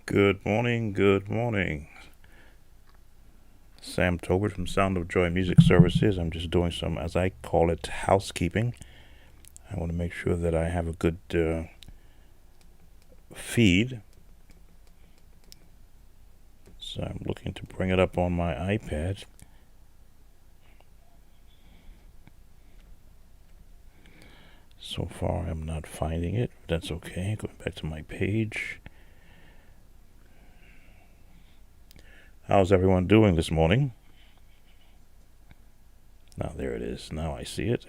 Good morning, good morning. Sam Tobert from Sound of Joy Music Services. I'm just doing some, as I call it, housekeeping. I want to make sure that I have a good feed. So I'm looking to bring it up on my iPad. So far, I'm not finding it. That's okay. Going back to my page. How's everyone doing this morning? Now, there it is. Now I see it.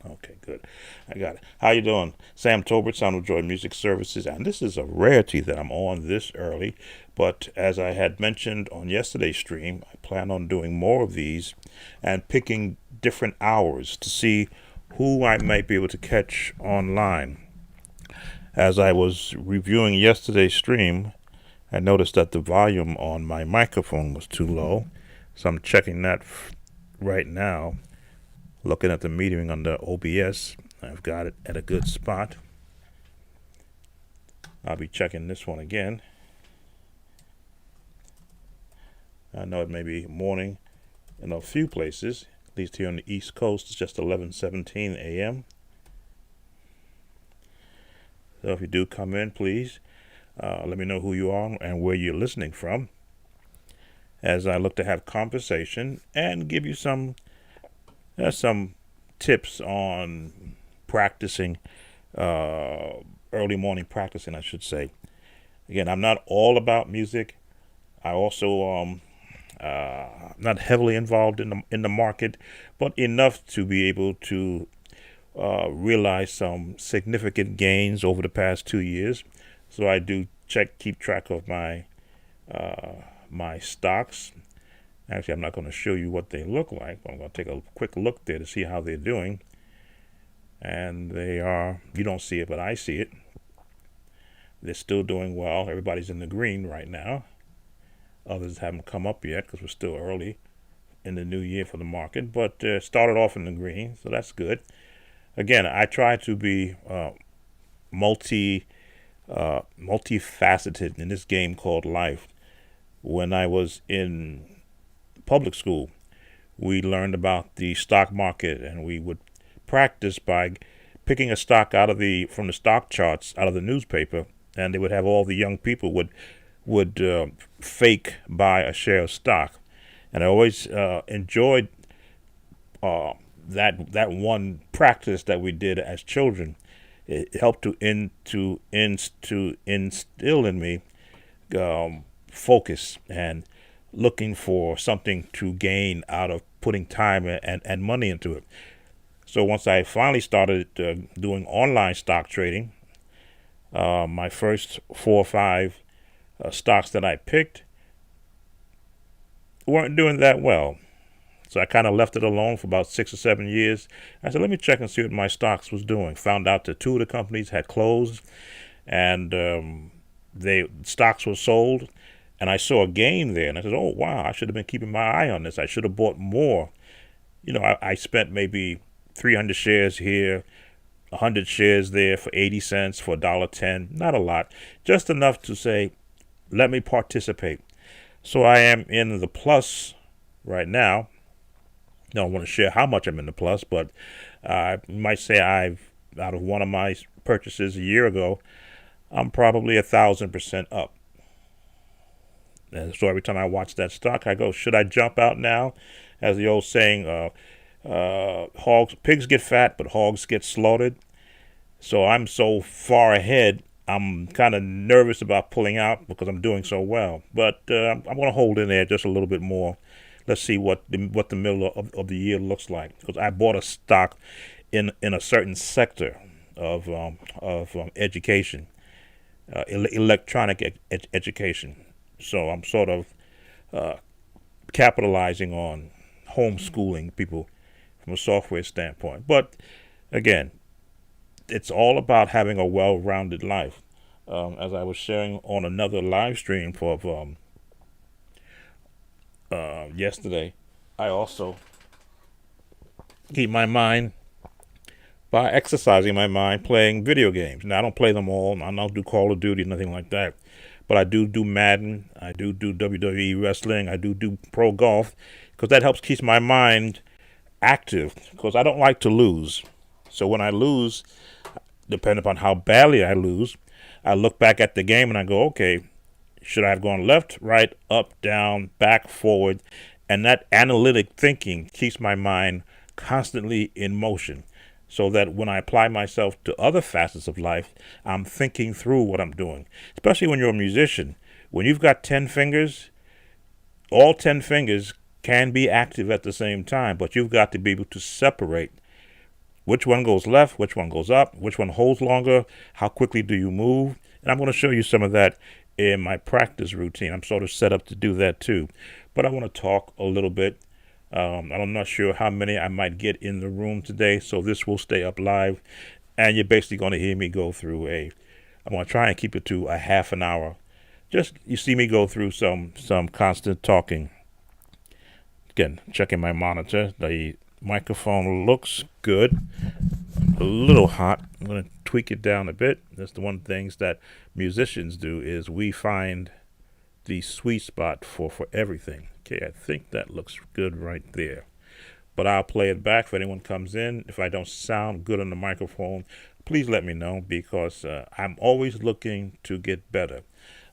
Okay, good. I got it. How you doing? Sam Tobert, Sound of Joy Music Services. And this is a rarity that I'm on this early. But as I had mentioned on yesterday's stream, I plan on doing more of these and picking different hours to see who I might be able to catch online. As I was reviewing yesterday's stream, I noticed that the volume on my microphone was too low. So I'm checking that right now. Looking at the metering under OBS, I've got it at a good spot. I'll be checking this one again. I know it may be morning in a few places, at least here on the East Coast. It's just 11:17 a.m. So if you do come in, please let me know who you are and where you're listening from, as I look to have conversation and give you some tips on practicing, early morning practicing, I should say. Again, I'm not all about music. I also not heavily involved in the market, but enough to be able to realize some significant gains over the past 2 years. So I do keep track of my stocks. Actually, I'm not going to show you what they look like, but I'm going to take a quick look there to see how they're doing. And they are, you don't see it, but I see it. They're still doing well. Everybody's in the green right now. Others haven't come up yet because we're still early in the new year for the market, but started off in the green, so that's good. Again, I try to be multifaceted in this game called life. When I was in public school, we learned about the stock market, and we would practice by picking a stock from the stock charts out of the newspaper, and they would have all the young people would fake buy a share of stock. And I always enjoyed that one practice that we did as children. It helped to instill in me focus and looking for something to gain out of putting time and money into it. So once I finally started doing online stock trading, my first 4 or 5 stocks that I picked weren't doing that well. So I kind of left it alone for about 6 or 7 years. I said, let me check and see what my stocks was doing. Found out that 2 of the companies had closed, and stocks were sold. And I saw a gain there, and I said, oh, wow, I should have been keeping my eye on this. I should have bought more. I spent maybe 300 shares here, 100 shares there for 80 cents, for $1.10. Not a lot, just enough to say, let me participate. So I am in the plus right now. I don't want to share how much I'm in the plus, but I might say out of one of my purchases a year ago, I'm probably 1,000% up. And so every time I watch that stock, I go, should I jump out now? As the old saying, pigs get fat, but hogs get slaughtered. So I'm so far ahead, I'm kind of nervous about pulling out because I'm doing so well. But I'm going to hold in there just a little bit more. Let's see what the middle of the year looks like, because I bought a stock in a certain sector of education, electronic education. So I'm sort of uh, capitalizing on homeschooling people from a software standpoint. But again, it's all about having a well-rounded life. As I was sharing on another live stream for yesterday, I also keep my mind by exercising my mind playing video games. Now, I don't play them all. I don't do Call of Duty, nothing like that. But I do Madden. I do WWE wrestling. I do pro golf, because that helps keep my mind active, because I don't like to lose. So when I lose, depending upon how badly I lose, I look back at the game and I go, okay, should I have gone left, right, up, down, back, forward? And that analytic thinking keeps my mind constantly in motion, so that when I apply myself to other facets of life, I'm thinking through what I'm doing. Especially when you're a musician. When you've got 10 fingers, all 10 fingers can be active at the same time, but you've got to be able to separate which one goes left, which one goes up, which one holds longer, how quickly do you move. And I'm going to show you some of that in my practice routine. I'm sort of set up to do that too. But I want to talk a little bit. I'm not sure how many I might get in the room today, so this will stay up live. And you're basically going to hear me go through I'm going to try and keep it to a half an hour. Just, you see me go through some constant talking. Again, checking my monitor. The microphone looks good. A little hot. I'm going to tweak it down a bit. That's the one things that musicians do, is we find the sweet spot for everything. Okay, I think that looks good right there. But I'll play it back if anyone comes in. If I don't sound good on the microphone, please let me know, because I'm always looking to get better.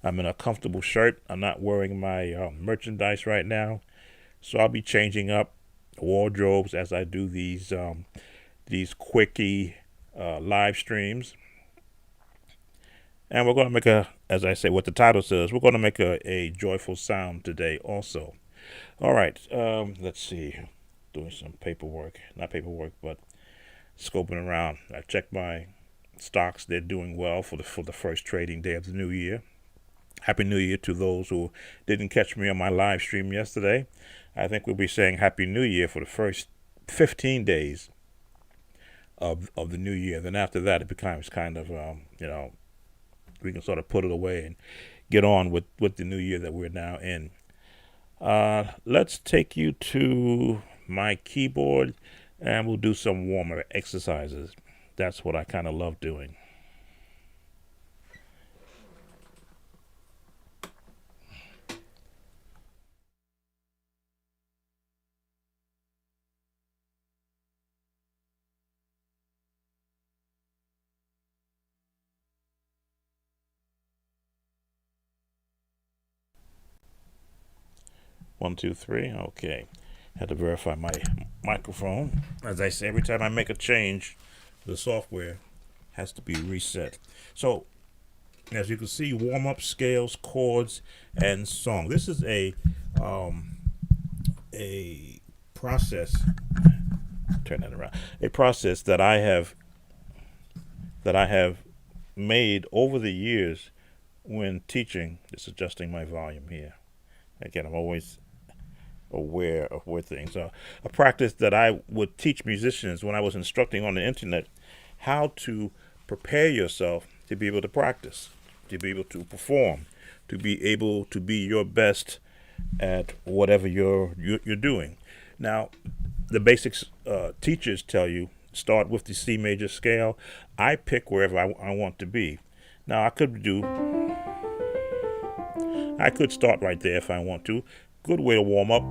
I'm in a comfortable shirt. I'm not wearing my merchandise right now. So I'll be changing up wardrobes as I do these quickie live streams. And we're going to make as I say, what the title says, we're going to make a joyful sound today also. All right, let's see. Doing some not paperwork, but scoping around. I checked my stocks. They're doing well for the first trading day of the new year. Happy New Year to those who didn't catch me on my live stream yesterday. I think we'll be saying Happy New Year for the first 15 days of the new year. Then after that, it becomes kind of, we can sort of put it away and get on with the new year that we're now in. Let's take you to my keyboard, and we'll do some warmer exercises. That's what I kind of love doing. One, two, three. Okay. Had to verify my microphone. As I say, every time I make a change, the software has to be reset. So, as you can see, warm up, scales, chords, and song. This is a process. Turn that around. A process that I have made over the years when teaching. Just adjusting my volume here. Again, I'm always aware of where things are. A practice that I would teach musicians when I was instructing on the internet, how to prepare yourself to be able to practice, to be able to perform, to be able to be your best at whatever you're doing. Now, the basics teachers tell you start with the C major scale. I pick wherever I want to be. Now, I could start right there if I want to. Good way to warm up.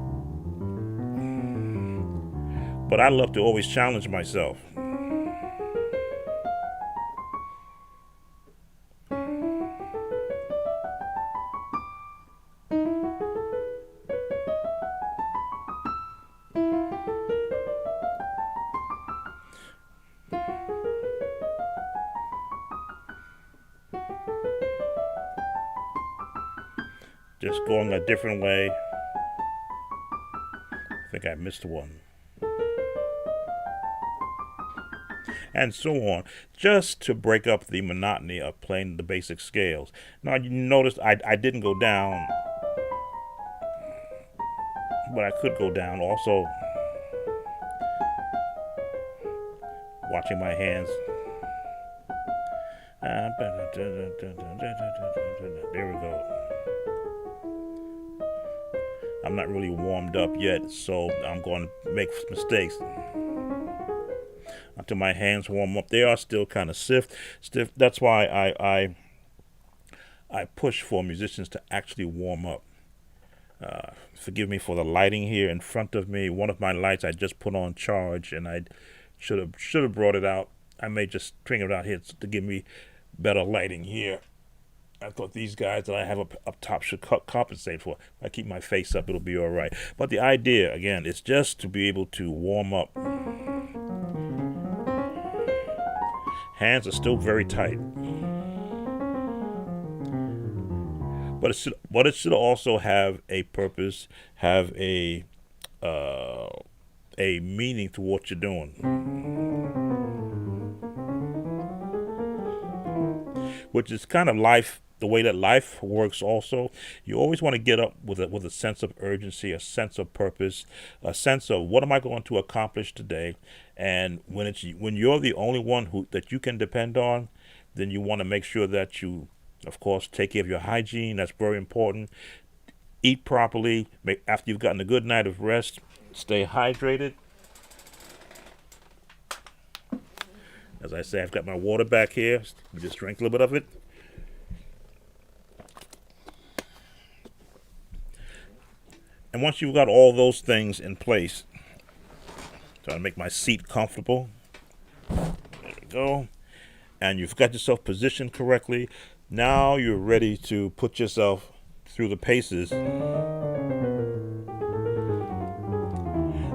But I love to always challenge myself. just going a different way. I think I missed one. And so on, just to break up the monotony of playing the basic scales. Now, you notice I didn't go down, but I could go down also, watching my hands. There we go. I'm not really warmed up yet, so I'm going to make mistakes until my hands warm up. They are still kind of stiff. That's why I push for musicians to actually warm up. Forgive me for the lighting here in front of me. One of my lights I just put on charge, and I should have brought it out. I may just bring it out here to give me better lighting here. I thought these guys that I have up top should compensate for. If I keep my face up, it'll be all right. But the idea, again, is just to be able to warm up. Hands are still very tight. But it should also have a purpose, have a meaning to what you're doing. Which is kind of life, the way that life works also. You always want to get up with a sense of urgency, a sense of purpose, a sense of what am I going to accomplish today. And when you're the only one that you can depend on, then you want to make sure that you, of course, take care of your hygiene. That's very important. Eat properly. After you've gotten a good night of rest, stay hydrated. As I say, I've got my water back here. Just drink a little bit of it. And once you've got all those things in place, trying to make my seat comfortable. There we go. And you've got yourself positioned correctly. Now you're ready to put yourself through the paces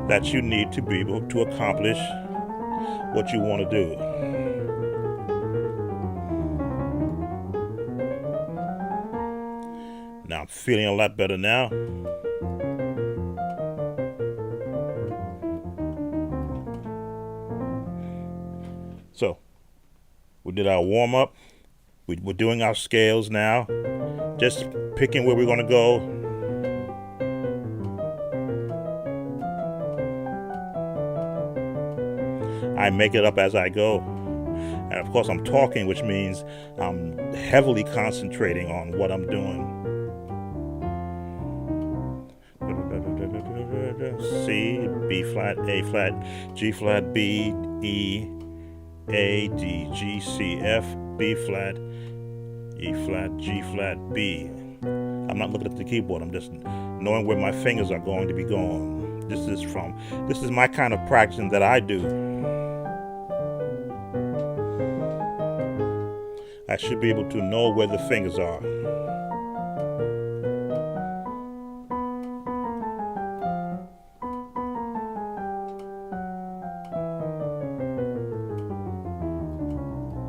that you need to be able to accomplish what you want to do. Now I'm feeling a lot better now. So, we did our warm up. We're doing our scales now. Just picking where we're going to go. I make it up as I go. And of course, I'm talking, which means I'm heavily concentrating on what I'm doing. C, B flat, A flat, G flat, B, E, A, D, G, C, F, B flat, E flat, G flat, B. I'm not looking at the keyboard. I'm just knowing where my fingers are going to be going. This is my kind of practicing that I do. I should be able to know where the fingers are.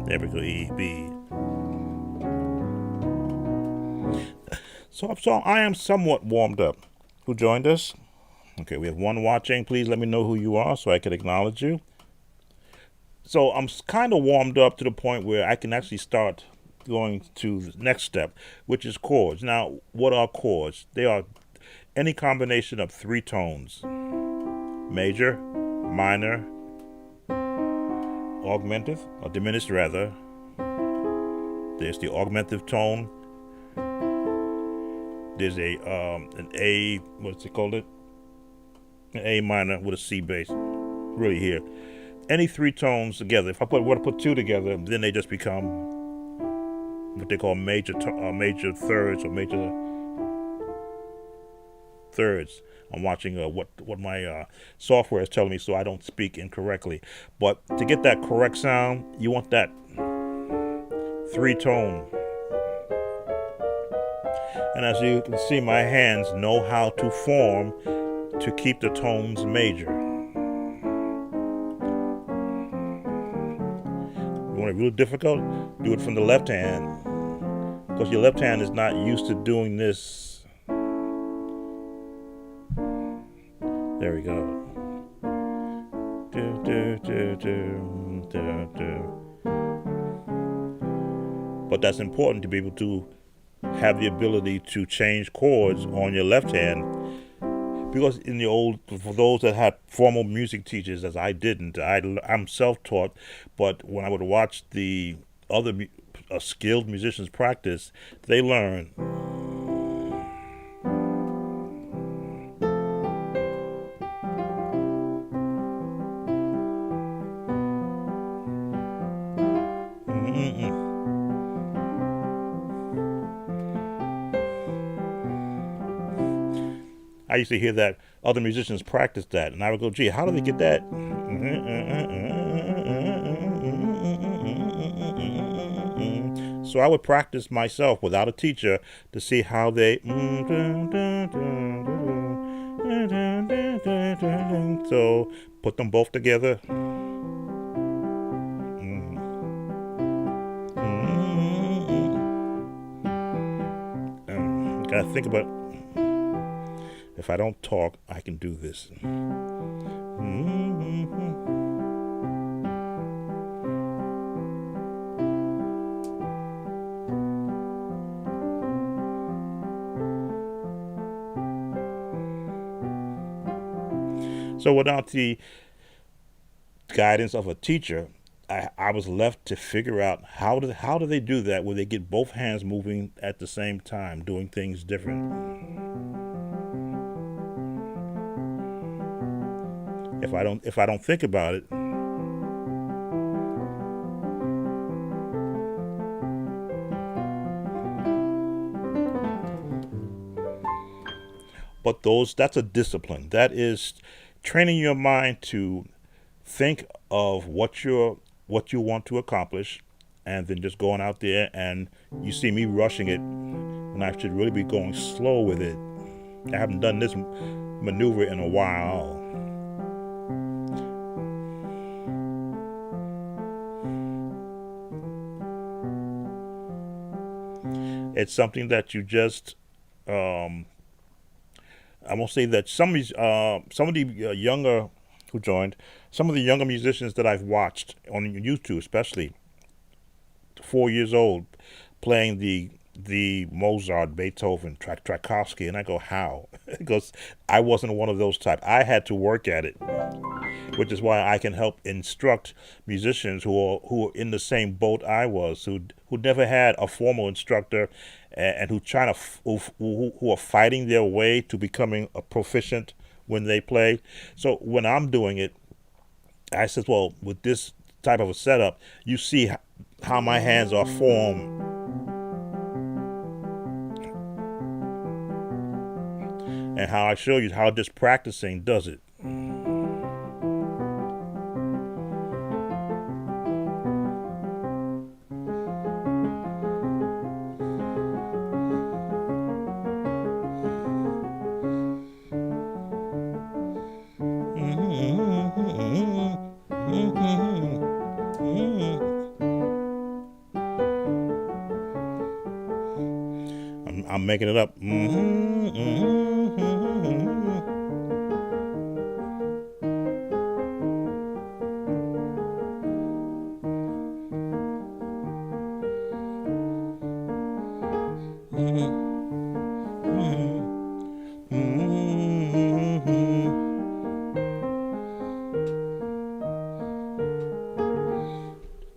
There we go, E, B. So I am somewhat warmed up. Who joined us? Okay, we have one watching. Please let me know who you are so I can acknowledge you. So I'm kind of warmed up to the point where I can actually start going to the next step, which is chords. Now, what are chords? They are any combination of three tones: major, minor, augmented, or diminished rather. There's the augmented tone. There's an A, what's it called? An A minor with a C bass. Really here. Any three tones together. If I were to put two together, then they just become what they call major thirds or major thirds. I'm watching what my software is telling me so I don't speak incorrectly. But to get that correct sound, you want that three tone. And as you can see, my hands know how to form to keep the tones major. You want it real difficult? Do it from the left hand. Because your left hand is not used to doing this There we go. Do, do, do, do, do, do. But that's important to be able to have the ability to change chords on your left hand, because in the old, for those that had formal music teachers, as I didn't, I'm self-taught, but when I would watch the other skilled musicians practice, they learn. Mm-mm. I used to hear that other musicians practice that, and I would go, "Gee, how do they get that?" So I would practice myself without a teacher to see how they. So put them both together. Gotta think about. If I don't talk, I can do this. So without the guidance of a teacher, I was left to figure out how do they do that where they get both hands moving at the same time, doing things different. If I don't think about it, but that's a discipline. That is training your mind to think of what you want to accomplish, and then just going out there, and you see me rushing it when I should really be going slow with it. I haven't done this maneuver in a while. It's something that you just I won't say that some of the younger who joined, some of the younger musicians that I've watched on YouTube, especially 4 years old, playing the Mozart, Beethoven, Tchaikovsky, and I go, how? Because I wasn't one of those type. I had to work at it, which is why I can help instruct musicians who are in the same boat I was, who never had a formal instructor, and who trying to who are fighting their way to becoming a proficient when they play. So when I'm doing it, I said, well, with this type of a setup, you see how my hands are formed, and how I show you how just practicing does it. I'm making it up.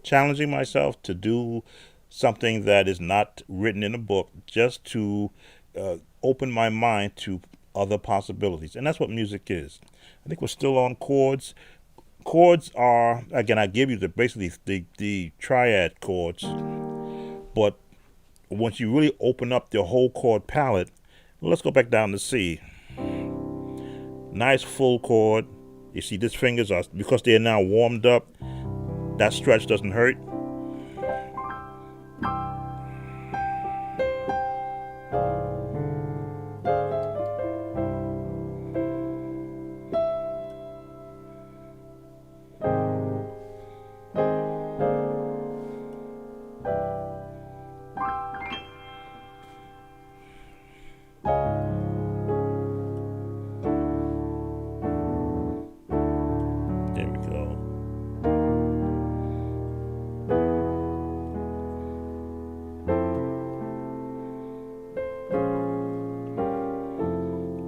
Challenging myself to do something that is not written in a book, just to open my mind to other possibilities. And that's what music is. I think we're still on chords. Chords are, again, I give you basically the triad chords, but once you really open up the whole chord palette, let's go back down to C. Nice full chord. You see, these fingers are, because they are now warmed up, that stretch doesn't hurt.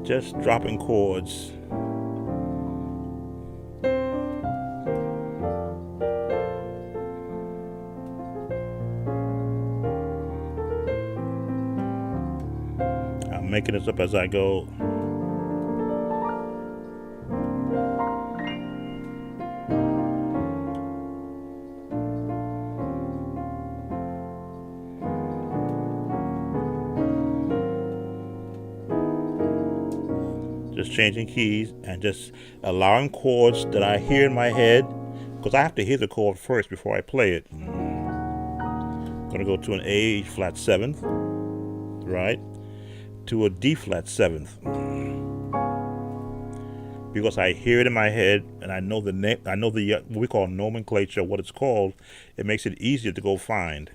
just dropping chords. I'm making this up as I go. Just changing keys and just allowing chords that I hear in my head, because I have to hear the chord first before I play it. I'm going to go to an A flat 7th, right, to a D flat 7th, because I hear it in my head and I know the name, I know the what we call nomenclature, what it's called. It makes it easier to go find.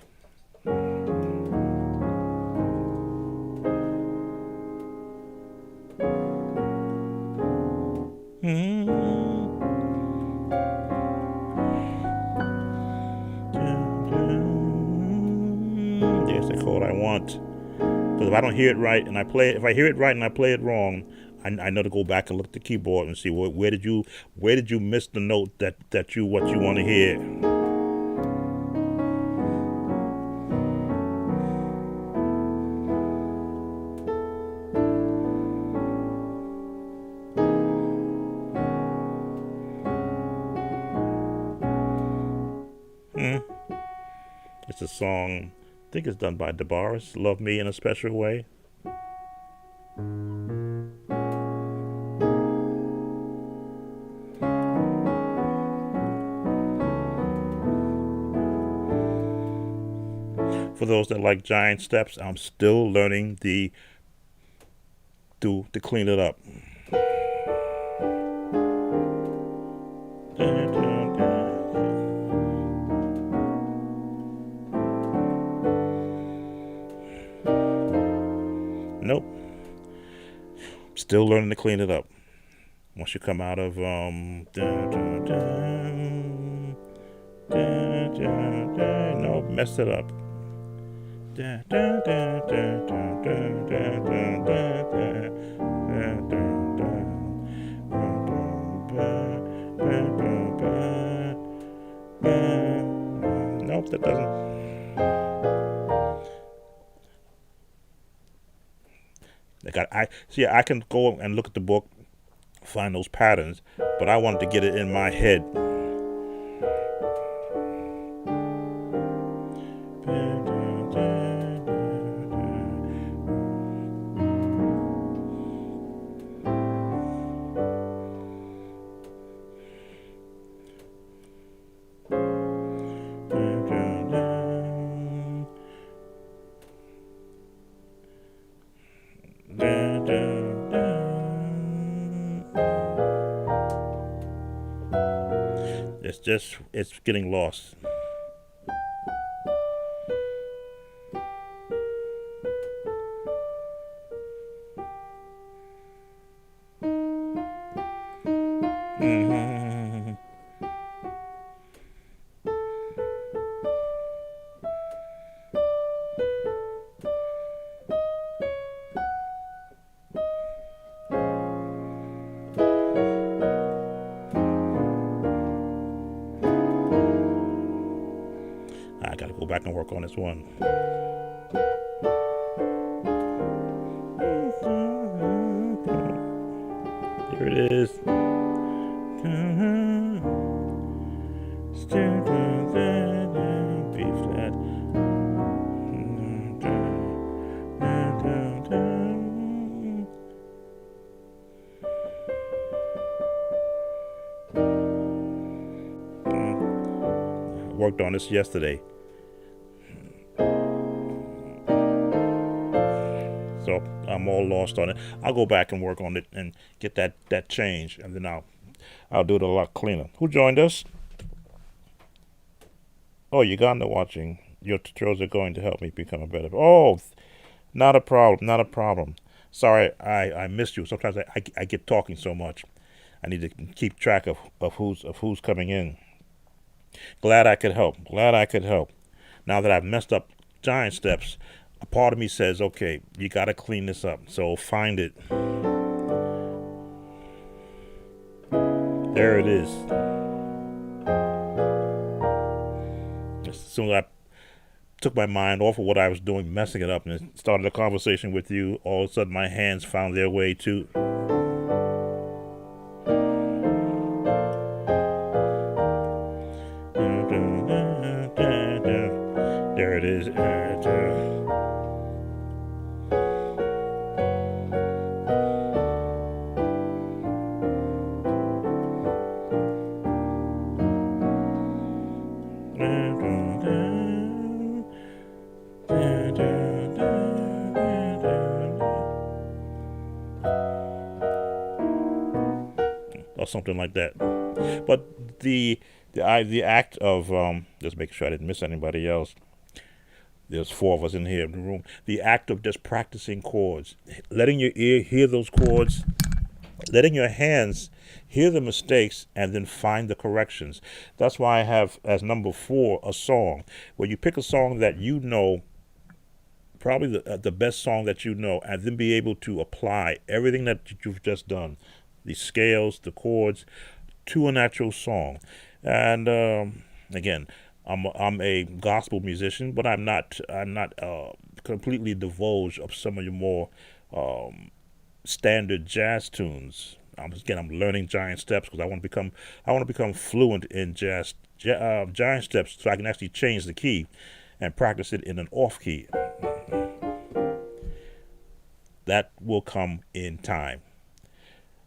There's the chord I want. Because if I don't hear it right and I play it, if I hear it right and I play it wrong, I know to go back and look at the keyboard and see where did you miss the note that you what you want to hear. It's a song, I think it's done by DeBarris, Love Me in a Special Way. For those that like giant steps, I'm still learning to clean it up. Nope. Still learning to clean it up. Once you come out of no, messed it up. Nope, that doesn't. I can go and look at the book, find those patterns, but I wanted to get it in my head. It's getting lost. I gotta go back and work on this one. Here it is. B flat. Worked on this yesterday. So I'm all lost on it. I'll go back and work on it and get that change, and then I'll do it a lot cleaner. Who joined us? Oh, Uganda watching. Your tutorials are going to help me become a better. Oh, not a problem. Not a problem. Sorry, I missed you. Sometimes I get talking so much. I need to keep track of who's coming in. Glad I could help. Glad I could help. Now that I've messed up giant steps, a part of me says, okay, you got to clean this up. So find it. There it is. As soon as I took my mind off of what I was doing, messing it up, and started a conversation with you, all of a sudden my hands found their way to. There it is. Or something like that. But the act of just making sure I didn't miss anybody else. There's four of us in here in the room. The act of just practicing chords, letting your ear hear those chords, letting your hands hear the mistakes, and then find the corrections. That's why I have as number 4 a song where you pick a song that you know, probably the best song that you know, and then be able to apply everything that you've just done, the scales, the chords, to an actual song. And again, I'm a gospel musician, but I'm not completely divulged of some of your more standard jazz tunes. I'm learning giant steps because I want to become fluent in giant steps, so I can actually change the key and practice it in an off key. That will come in time.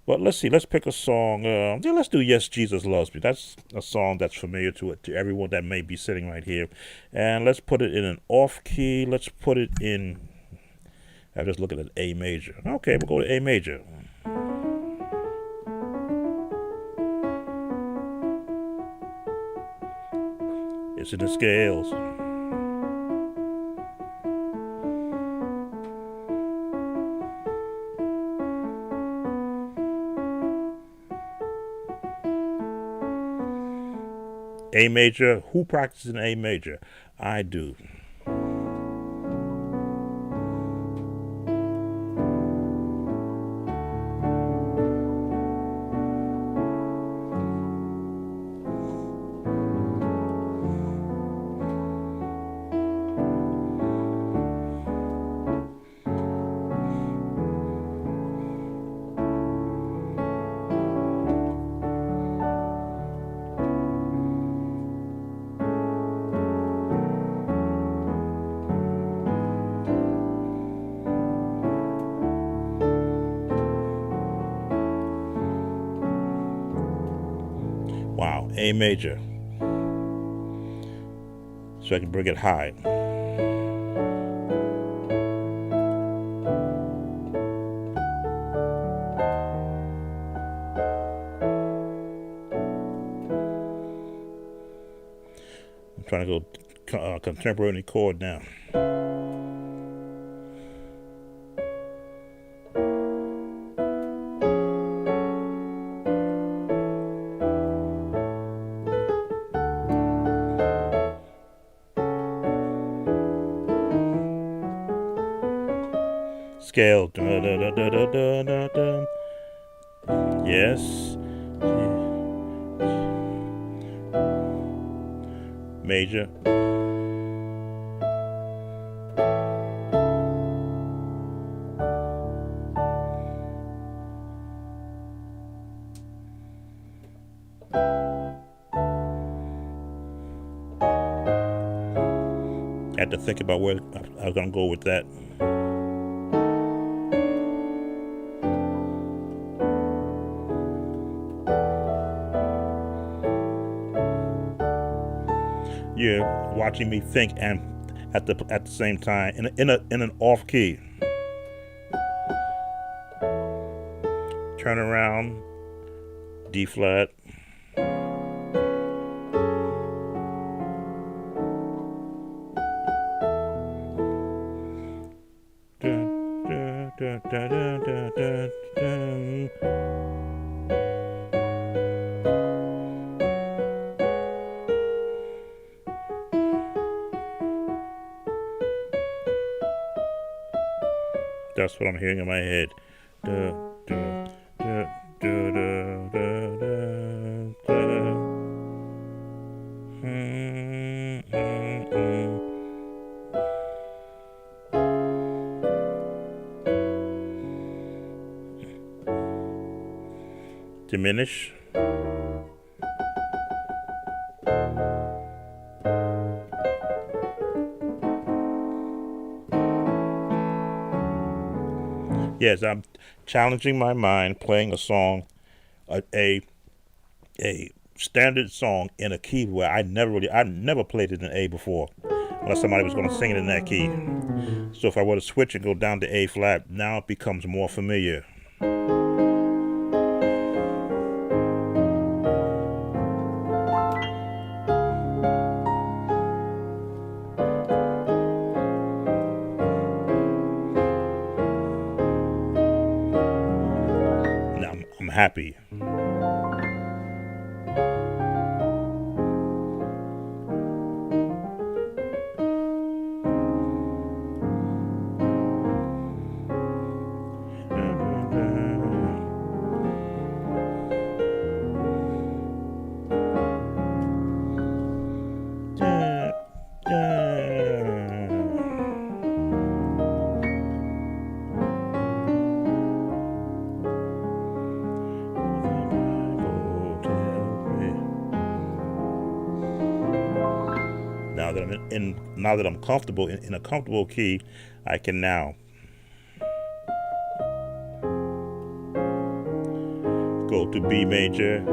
But let's see. Let's pick a song. Let's do "Yes, Jesus Loves Me." That's a song that's familiar to everyone that may be sitting right here. And let's put it in an off key. Let's put it in. I'm just looking at A major. Okay, we'll go to A major. It's in the scales. A major. Who practices in A major? I do. Wow, A major. So I can bring it high. I'm trying to go contemporary chord now. Scale. Da, da, da, da, da, da, da. Yes. Major. I had to think about where I was going to go with that. You're watching me think, and at the same time in an off key. Turn around, D flat. That's what I'm hearing in my head. Da, da, da, da, da, da, da. diminish. Yes, I'm challenging my mind playing a song, a standard song in a key where I never played it in A before, unless somebody was going to sing it in that key. So if I were to switch and go down to A flat, now it becomes more familiar. Now I'm happy. Now that I'm comfortable in a comfortable key, I can now go to B major.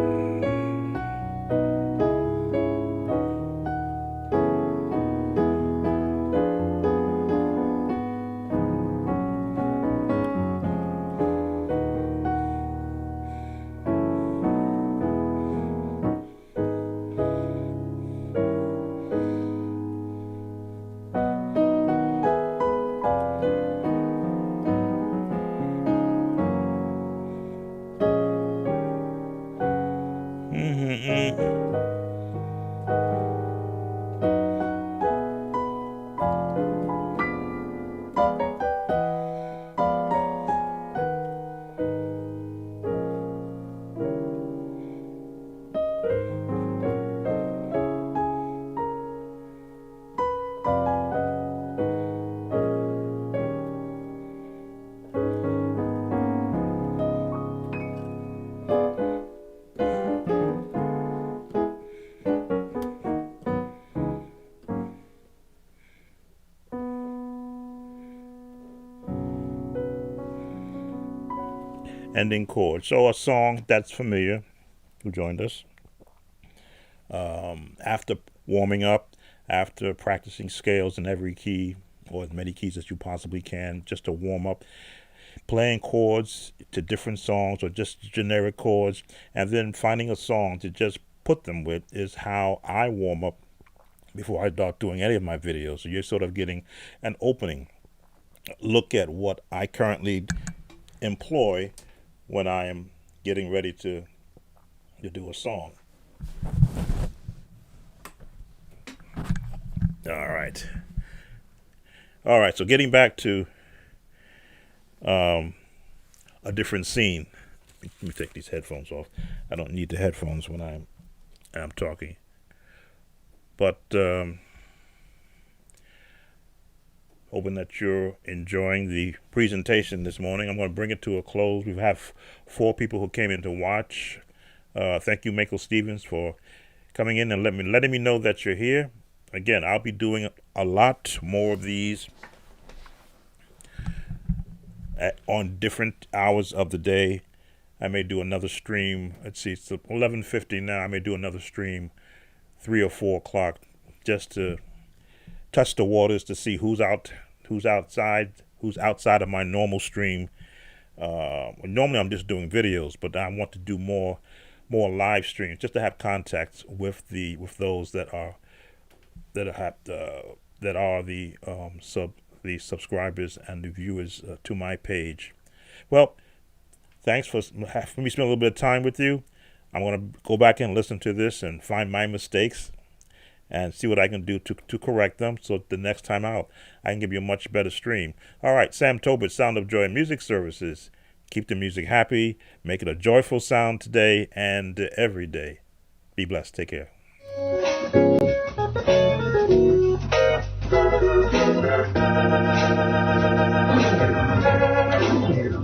Ending chord. So a song that's familiar, who joined us, after warming up, after practicing scales in every key, or as many keys as you possibly can, just to warm up, playing chords to different songs or just generic chords, and then finding a song to just put them with is how I warm up before I start doing any of my videos. So you're sort of getting an opening look at what I currently employ when I am getting ready to do a song. All right, so getting back to a different scene. Let me take these headphones off. I don't need the headphones when I'm talking. But hoping that you're enjoying the presentation this morning. I'm going to bring it to a close. We have 4 people who came in to watch. Thank you, Michael Stevens, for coming in and letting me know that you're here. Again, I'll be doing a lot more of these on different hours of the day. I may do another stream. Let's see, it's 11:50 now. I may do another stream 3 or 4 o'clock just to touch the waters to see who's outside of my normal stream. Normally I'm just doing videos, but I want to do more live streams just to have contacts with those that are the subscribers and the viewers to my page. Well, thanks for me spending a little bit of time with you. I'm going to go back and listen to this and find my mistakes and see what I can do to correct them, so the next time out I can give you a much better stream. All right, Sam Tobit, Sound of Joy Music Services. Keep the music happy, make it a joyful sound today and every day. Be blessed. Take care.